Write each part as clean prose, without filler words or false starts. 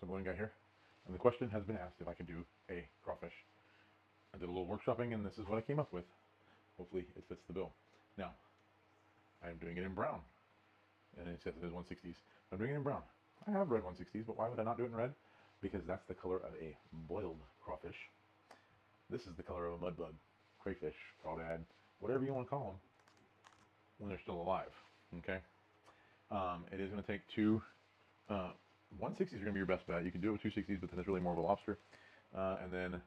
the balloon guy here, and the question has been asked if I can do a crawfish. I did a little workshopping, and this is what I came up with. Hopefully it fits the bill. Now, I'm doing it in brown, and it says it is 160s. I'm doing it in brown. I have red 160s, but why would I not do it in red? Because that's the color of a boiled crawfish. This is the color of a mudbug, crayfish, crawdad, whatever you want to call them, when they're still alive. Okay. It is going to take two 160s are going to be your best bet. You can do it with 260s, but then it's really more of a lobster, and then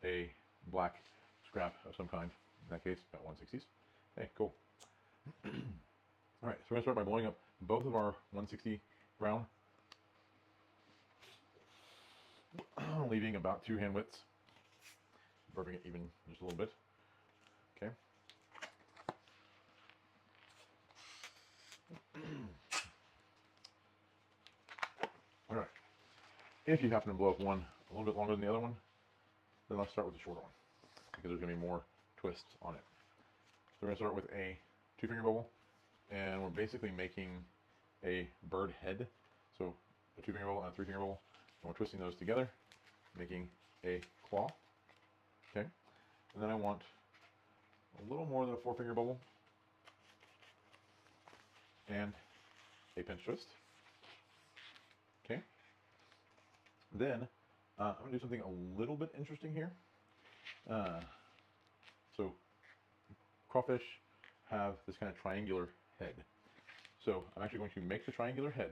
a black scrap of some kind. In that case, about 160s. Hey, cool. All right, so we're going to start by blowing up both of our 160 brown, leaving about 2 hand widths, burping it even just a little bit. Okay. All right. If you happen to blow up one a little bit longer than the other one, then let's start with the shorter one, because there's going to be more twists on it. So we're going to start with a 2-finger bubble, and we're basically making a bird head. So a 2-finger bubble and a 3-finger bubble, and we're twisting those together, making a claw. Okay. And then I want a little more than a 4-finger bubble and a pinch twist. Okay. Then I'm going to do something a little bit interesting here. So crawfish have this kind of triangular head. So I'm actually going to make the triangular head.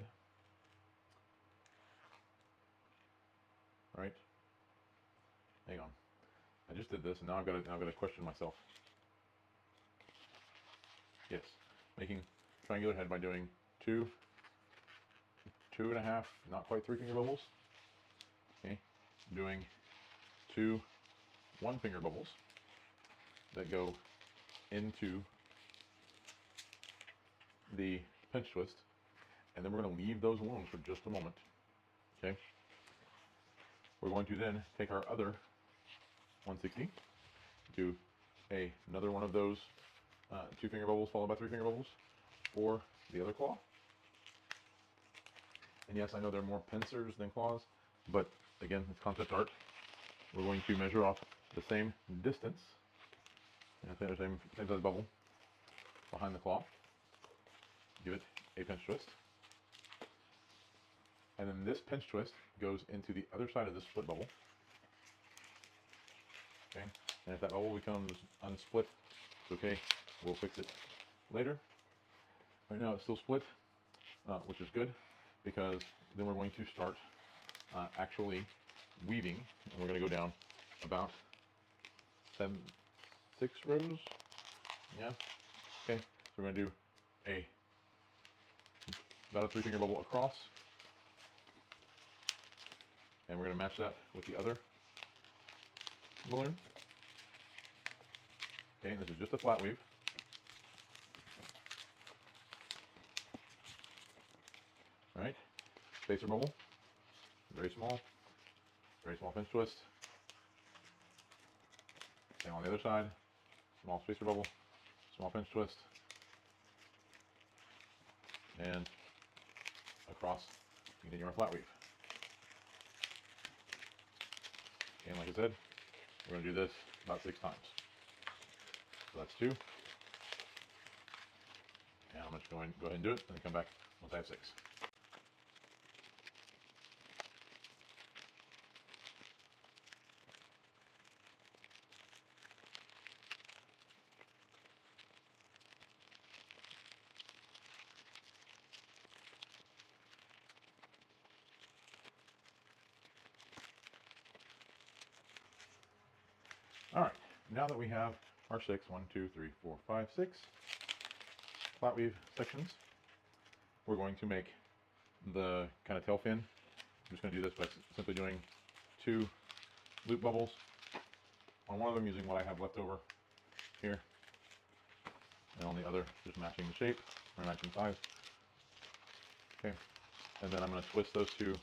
All right. Hang on. I just did this, and now I've got to question myself. Yes, making triangular head by doing 2.5, not quite 3-finger bubbles. Okay, doing 2 1-finger bubbles that go into the pinch twist, and then we're going to leave those alone for just a moment. Okay, we're going to then take our other 160, do another one of those 2-finger bubbles followed by 3-finger bubbles for the other claw. And yes, I know they're more pincers than claws, but again, it's concept art. We're going to measure off the same distance, the same size bubble behind the claw. Give it a pinch twist. And then this pinch twist goes into the other side of this split bubble. Okay, and if that bubble becomes unsplit, it's okay. We'll fix it later. Right now it's still split, which is good, because then we're going to start actually weaving, and we're going to go down about 6 rows. Yeah. Okay. So we're going to do about a 3-finger bubble across, and we're going to match that with the other balloon. Okay, and this is just a flat weave. All right, spacer bubble, very small pinch twist. And on the other side, small spacer bubble, small pinch twist, and across, continue our flat weave. And like I said, we're going to do this about 6 times. So that's 2. And I'm just going to go ahead and do it, and then come back once I have 6. All right, now that we have our 6, 1, 2, 3, 4, 5, 6 flat weave sections, we're going to make the kind of tail fin. I'm just going to do this by simply doing 2 loop bubbles on one of them, using what I have left over here, and on the other just matching the shape or matching size. Okay, and then I'm going to twist those 2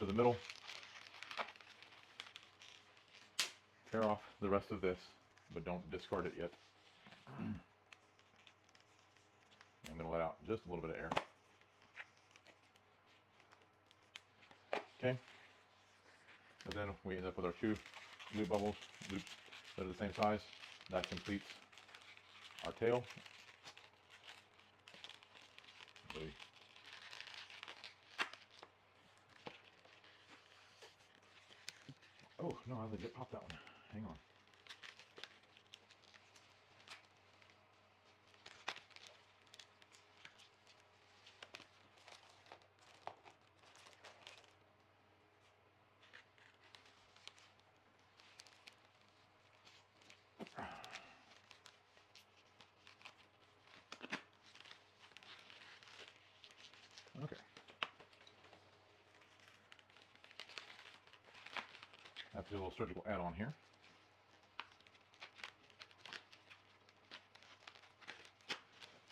to the middle. Tear off the rest of this, but don't discard it yet. I'm going to let out just a little bit of air. Okay. And then we end up with our 2 loop bubbles, loops that are the same size. That completes our tail. Really. Oh, no, I legit popped that one. Hang on. Okay. I have to do a little surgical add-on here.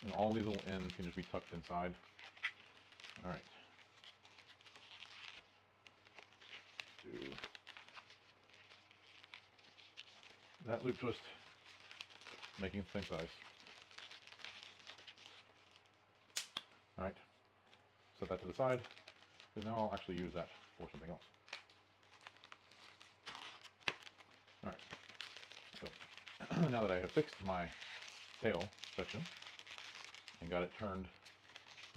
And all these little ends can just be tucked inside. All right. Do that loop twist, making the same size. All right. Set that to the side, because now I'll actually use that for something else. All right. So now that I have fixed my tail section and got it turned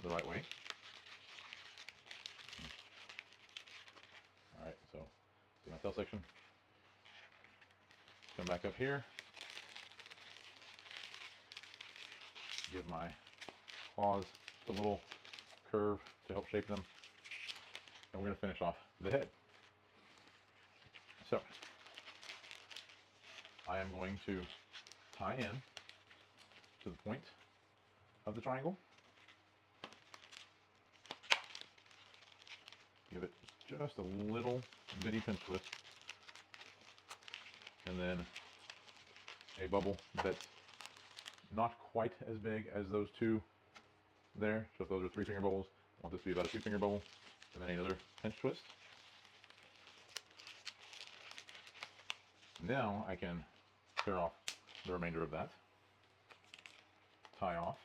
the right way. All right. So see my tail section. Come back up here. Give my claws a little curve to help shape them. And we're going to finish off the head. So I am going to tie in to the point of the triangle. Give it just a little bitty pinch twist. And then a bubble that's not quite as big as those 2 there. So if those are 3-finger bubbles, I want this to be about a 2-finger bubble. And then another pinch twist. Now I can tear off the remainder of that. Tie off.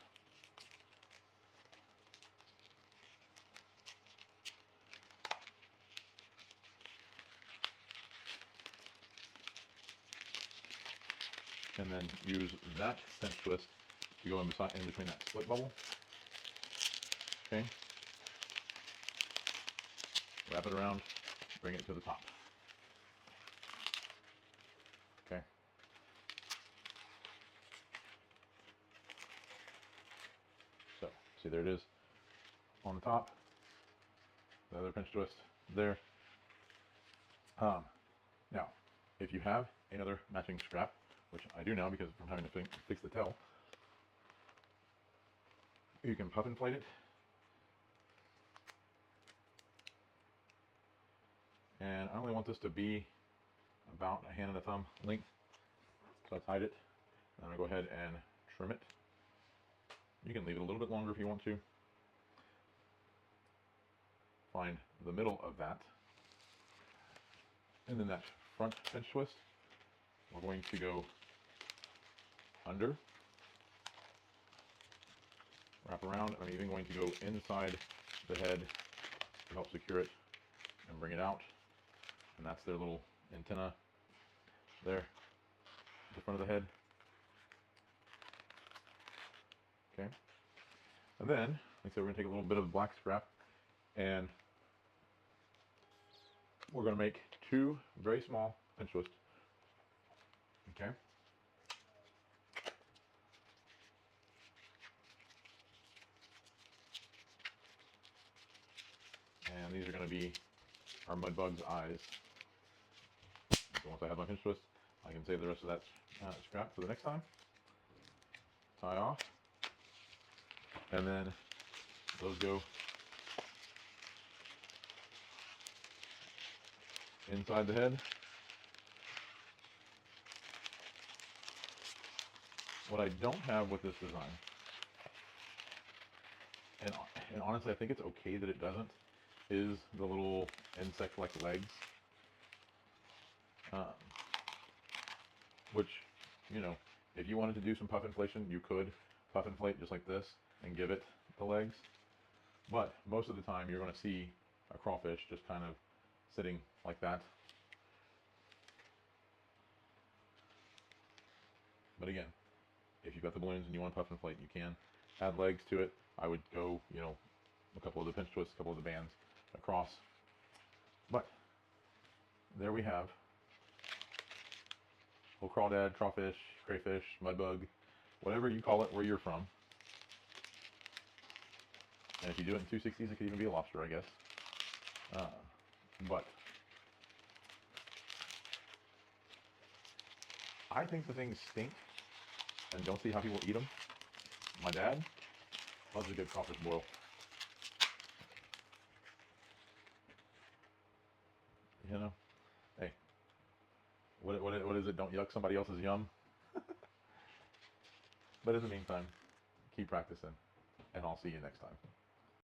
And then use that pinch twist to go in between that split bubble. Okay. Wrap it around, bring it to the top. Okay. So, see, there it is on the top. The other pinch twist there. Now, if you have another matching strap, which I do now because I'm having to fix the tail, you can puff inflate it. And I only want this to be about a hand and a thumb length. So I tied it. I'm going to go ahead and trim it. You can leave it a little bit longer if you want to. Find the middle of that. And then that front pinch twist, we're going to go under, wrap around. I'm even going to go inside the head to help secure it and bring it out. And that's their little antenna there at the front of the head. Okay. And then, like I said, we're going to take a little bit of black scrap and we're going to make 2 very small pinch twists. Okay. And these are going to be our Mudbugs eyes. So once I have my pinch twist, I can save the rest of that scrap for the next time. Tie off. And then those go inside the head. What I don't have with this design, and honestly I think it's okay that it doesn't, is the little insect-like legs. Which, you know, if you wanted to do some puff inflation, you could puff inflate just like this and give it the legs. But most of the time you're going to see a crawfish just kind of sitting like that. But again, if you've got the balloons and you want to puff and inflate, you can add legs to it. I would go, you know, a couple of the pinch twists, a couple of the bands across. But there we have little crawdad, crawfish, crayfish, mudbug, whatever you call it where you're from. And if you do it in 260s, it could even be a lobster, I guess. But I think the things stink and don't see how people eat them. My dad loves a good crawfish boil. You know, hey, what is it? Don't yuck somebody else's yum. But in the meantime, keep practicing, and I'll see you next time.